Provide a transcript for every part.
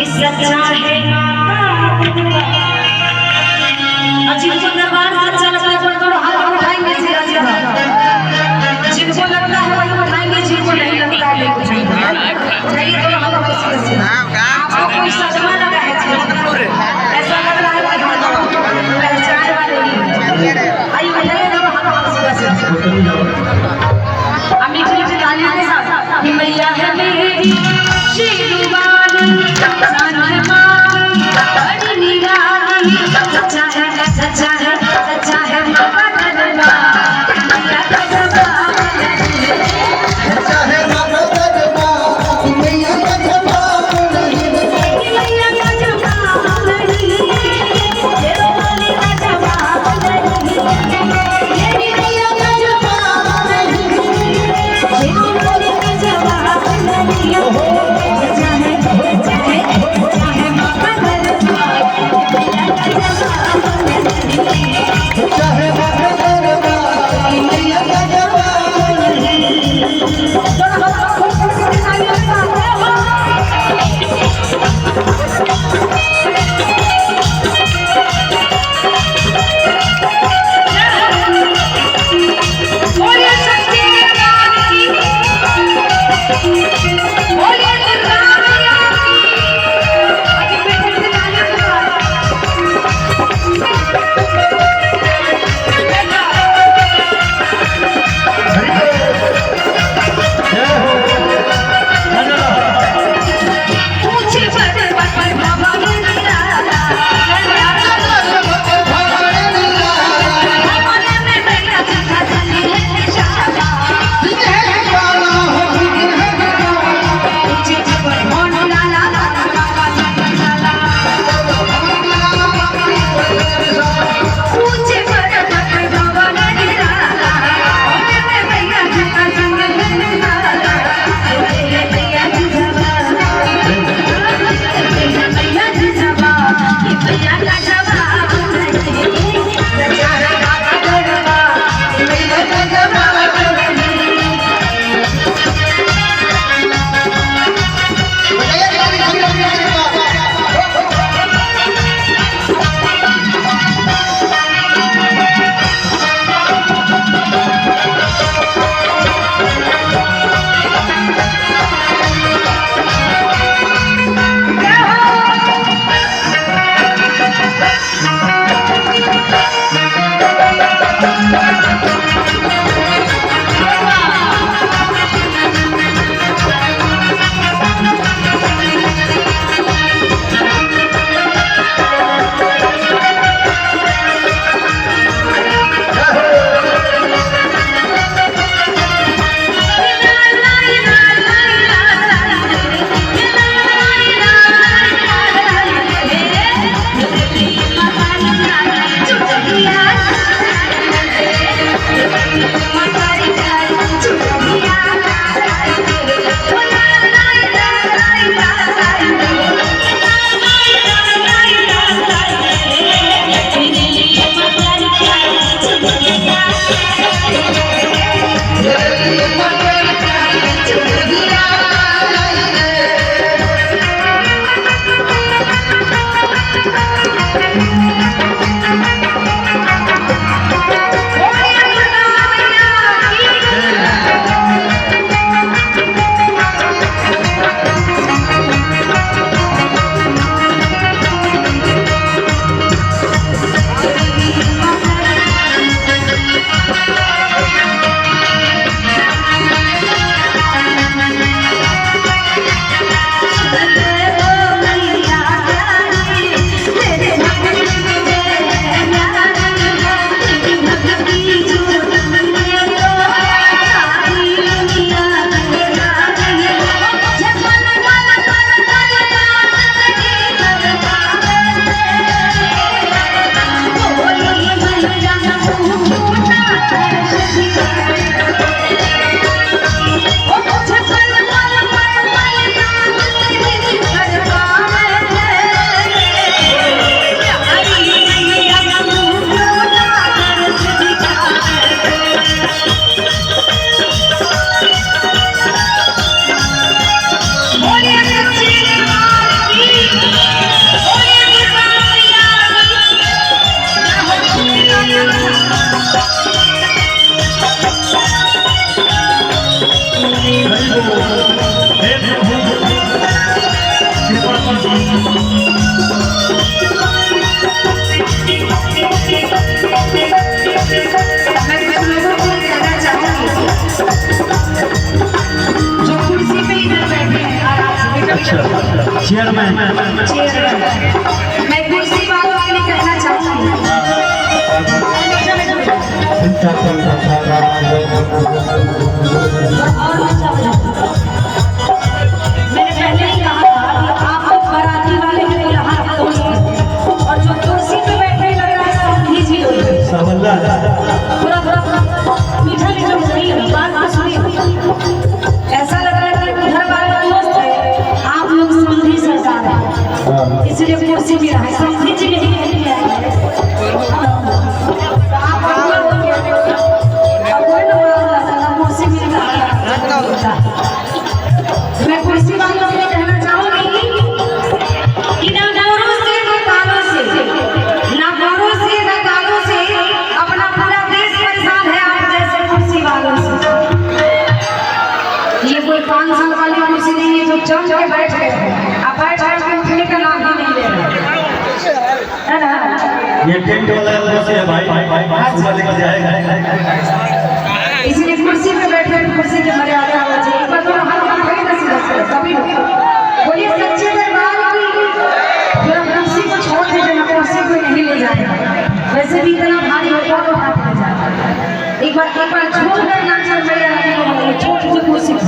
सच्चा है अजीब को दरबार सच्चा लगता है तो हाथ उठाएंगे सीधा सीधा, जिनको लगता है वही उठाएंगे, जिनको नहीं लगता है नहीं उठाएंगे। उठाइए तो हाथ सीधा सीधा। आपको कोई सदमा लगा है, ऐसा लग रहा है कि पहचान वाले ही आइए उठाइए तो हाथ सीधा सीधा। हम मीठी मीठी तालियों के साथ कि मैया है मेरी शेरवाली जान है मारी बड़ी निराली, सच्चा है सच्चा है सच्चा है बाबा दरबार मैया का जवाब, सच्चा है बाबा दरबार मैया का जवाब नहीं, मैया का जवाब नहीं, शेरवाली का जवाब नहीं, मेरी मैया का जवाब नहीं, शेरवाली का जवाब नहीं। सच्चा है सच्चा है सच्चा है बाबा दरबार मैया का जवाब नहीं। सच्चा है बाबा दरबार मैया का जवाब नहीं। चेयरमैन मैं कुर्सी वालों के लिए कहना चाहती हूँ। मैंने पहले ही कहा था कि आप लोग बाराती वाले के लिए हाथ दोस्त हैं। और जो कुर्सी पे बैठे लग रहा है समझी जी लोग समल्ला थोड़ा मीठा मीठा सही है, बात तो सुनिए। ऐसा लग रहा है कि घर वाले दोस्त है, आप लोग समझी सरकार है, इसलिए कुर्सी भी रहा है। समझी जी नहीं कहती है आप लोग कुर्सी भी रहा है। मैं कुर्सी वालों से कहना चाहूंगी कि ना गौरों से ना कालों से, ना गौरों से ना कालों से अपना पूरा देश परेशान है आप जैसे कुर्सी वालों से। ये कोई 5 साल वाली कुर्सी नहीं है जो जम के बैठ गए आप बैठ के उठने का नाम ही नहीं ले रहे है ना। ये टेंट वाला कुर्सी है भाई, सुबह लेकर जाएगा। इसलिए कुर्सी पे बैठे कुर्सी के मर्यादा होना चाहिए। एक बार तो हाथ उठाइए ना सीधा सीधा सभी लोग बोलिए सच्चे दरबार की। फिर हम कुर्सी को छोड़ देते ना, कुर्सी को नहीं ले जाएगा, वैसे भी इतना भारी होता तो हाथ ले जाएगा। एक बार छोड़ कर ना चल जाइए, छोड़ दीजिए कुर्सी को,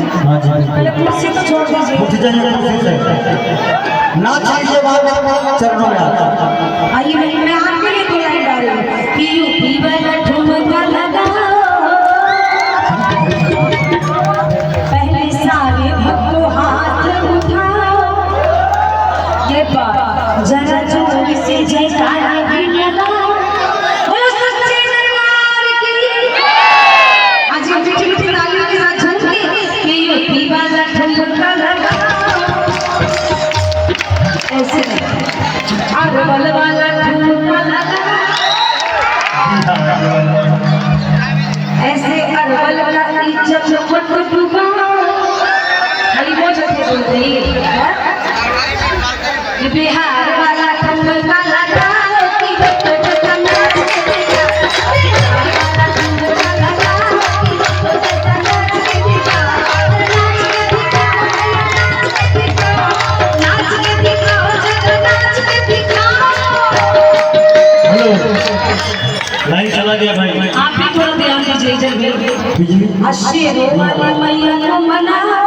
पहले कुर्सी तो छोड़ दीजिए। उठ जाइए कुर्सी से, ना चाहिए बाबा चरणों में आता। आइए मैं आपके लिए तो लाइन गा रही हूँ कि यूपी वाला ठुमका लगा, पहले सारे भक्तों हाथ उठाओ, ये बात जरा जोर से जयकारा भी लगाओ, ओ सच्चे दरबार की। आज ये मीठी मीठी तालियों के साथ झूम के कि यूपी वाला ठुमका लगा, ऐसे अरवल वाला ठुमका लगा, ऐसे अरवल का इज्जत फट डूबा। खाली वो जगह बोलते हैं ये बिहार वाला ठुमका लगा कि नाच के नाच के दिखा, बिहार वाला ठुमका लगा कि नाच के दिखा, नाच के दिखा, नाच के दिखा, नाच के दिखा। हेलो, लाइन चला गया भाई। आप भी थोड़ा ध्यान दीजिए इधर भी। शेरों वाली मैया को मनाओ,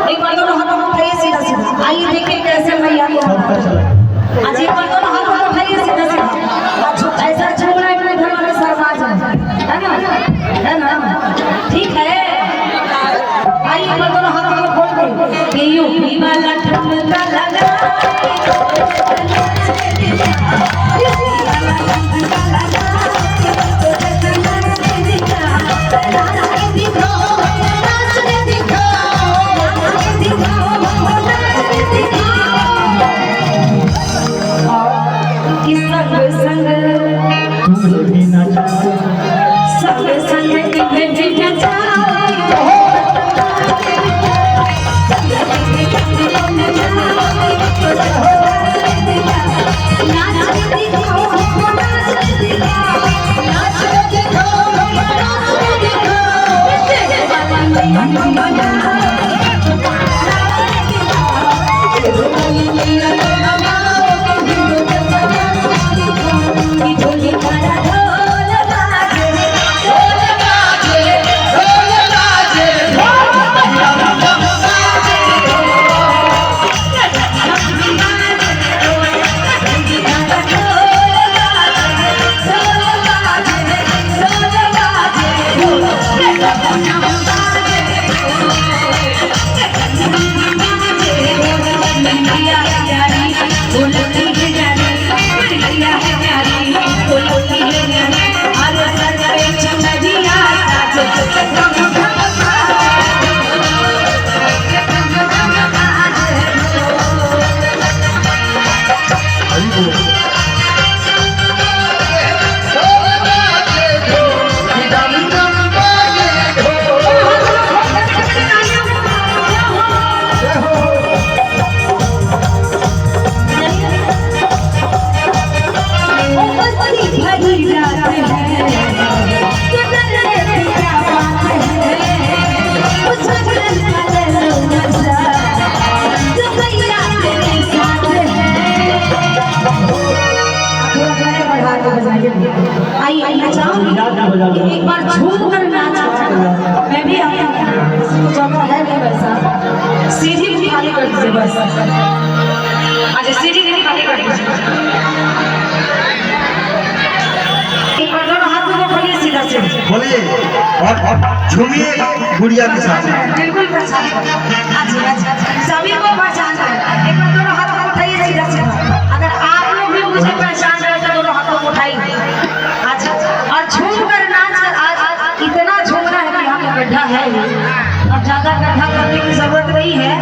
एक बार तो हाथ उठाइए सीधा सीधा। आइए देखिए कैसे मैया को मनाओ। आज एक बार तो हाथ उठाइए सीधा सीधा। ऐसा झूम रहा है अपने घर वाले सरमाज है ना, ठीक है। आइए एक बार तो हाथ खोल के कि यूपी वाला ठुमका लगा, भरी रात है, आइए आइए नाचाऊंगी, एक बार झूम कर नाच। मैं भी आता हूँ, जगह है नहीं वैसा, सीढ़ी भी खाली कर दीजिए बस। अच्छा सीढ़ी भी खाली कर दीजिए। एक बार दोनों हाथों को खोलिए सीधा से, बोलिए और झूमिए गुड़िया के साथ। बिल्कुल पहचान। अच्छा अच्छा सभी को पहचान है। एक बार दोनों हाथों को उठाइए सीधा सीधा। अगर आप लोग भी मुझे पहचान रहे तो दोनों हाथों को उठाइए। अच्छा और झूम कर नाच कर। आज इतना झूमना है कि यहाँ पे गड्ढा है ही, अब ज्यादा गड्ढा करने की जरूरत नहीं है।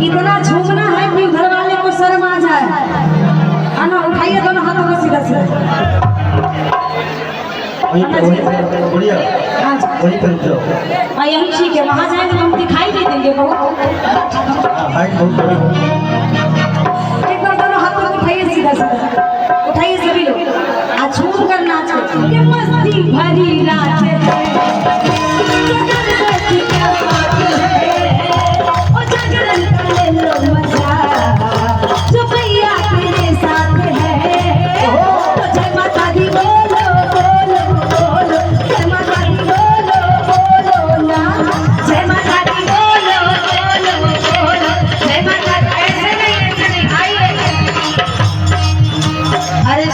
इतना झूमना है कि घर वाले को शर्म आ जाए। ना उठाइए दोनों हाथों को सीधा सीधा। गुड़िया वहीं पर रुक जाओ। यही ठीक है, वहाँ जाएंगे तो हम दिखाई नहीं देंगे बहुत। हाइट बहुत बड़ी। एक बार दोनों हाथों को उठाइए सीधा सीधा, उठाइए सभी लोग। आज झूम कर नाच के मस्ती भरी रात है, क्या बात है, ओ जागरण का ले लो मजा, जो भैया तेरे साथ है। तो जय माता दी बोलो बोलो बोलो, जय माता दी बोलो बोलो ना, जय माता दी बोलो बोलो बोलो, जय माता दी। ऐसे नहीं आइए। अरे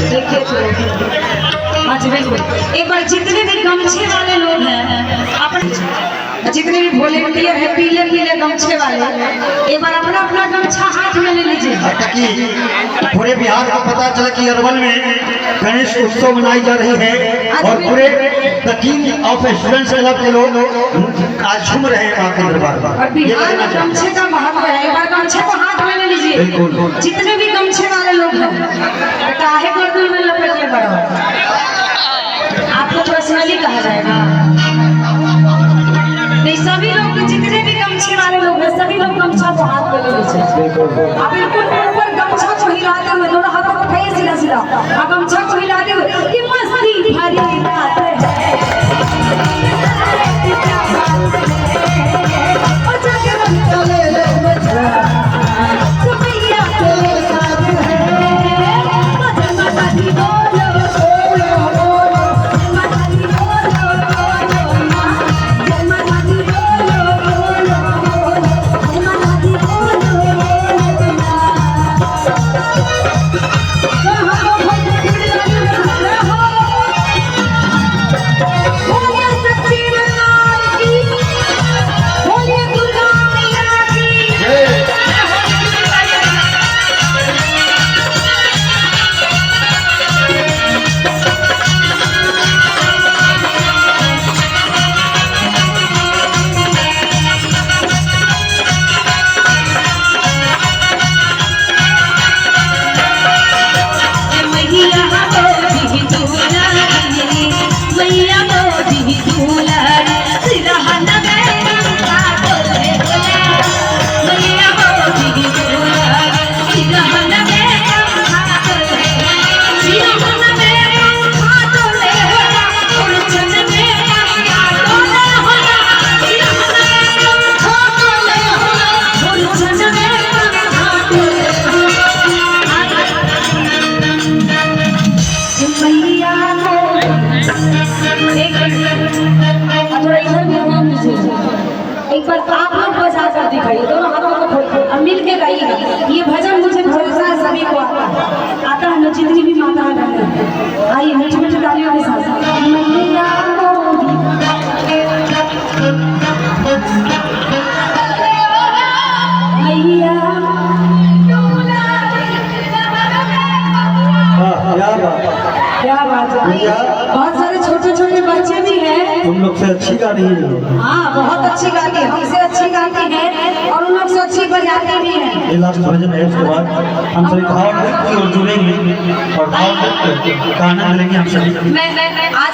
देखिए अच्छा बिल्कुल। एक बार जितने भी गमछे वाले लोग हैं अपने, जितने भी वॉलेंटियर है पीले पीले गमछे वाले, एक बार अपना अपना गमछा हाथ में ले लीजिए। ताकि पूरे बिहार को पता चले कि अरवल में गणेश उत्सव मनाई जा रही है और पूरे the king of students club के लोग आज झूम रहे हैं आपके दरबार में। और बिहार में गमछे का महत्व है, एक बार गमछे को हाथ में ले लीजिए। जितने भी गमछे वाले लोग हैं, काहे गर्दन में लपेट के पड़ो, आपको पर्सनली कहा जाएगा। नहीं सभी लोग, जितने भी गमछे वाले लोग हैं सभी लोग गमछा को हाथ में ले लीजिए। आप बिल्कुल ऊपर गमछा को हिलाते हुए दोनों हाथों को उठाइए सीधा सीधा, आप गमछा को हिलाते हुए कि मस्ती भरी रात है, ओ जागरण का ले लो मजा, जो भैया तेरे साथ है। ओ जय माता दी बोलो बोलो बोलो, जय माता दी बोलो बोलो ना, जय माता दी बोलो बोलो बोलो, जय माता दी बोलो बोलो ना। बोलिए सच्ची दरबार की, बोलिए दुर्गा मैया की। मैया मोदी दुलारी, मैया मोदी दुलारी, सिरहन में हाथों ले बोले, मैया मोदी दुलारी, सिरहन में हाथों ले, सिरहन में हाथों ले होला, उलझन में हाथों ले होला, सिरहन में हाथों ले होला, उलझन में हाथों ले होला। मैया को थोड़ा इधर भी ध्यान दीजिए। एक बार आप लोग बजा कर दिखाइए, दोनों हाथों को खोल और मिल के गाइएगा। ये भजन मुझे भरोसा है सभी को आता है, मैं जितनी भी माता है। आइए मीठी मीठी तालियों के साथ। मैया मोदी मैया क्या बात है। बहुत सारे छोटे छोटे बच्चे भी हैं, तुम लोग से अच्छी गा रही है। हाँ बहुत अच्छी गाती है, हमसे अच्छी गाती है और उन लोग से अच्छी बजाती भी है। ये लास्ट भजन है, उसके बाद हम सभी भाव नृत्य की ओर जुड़ेंगे और भाव नृत्य का आनंद लेंगे हम सभी। मैं आज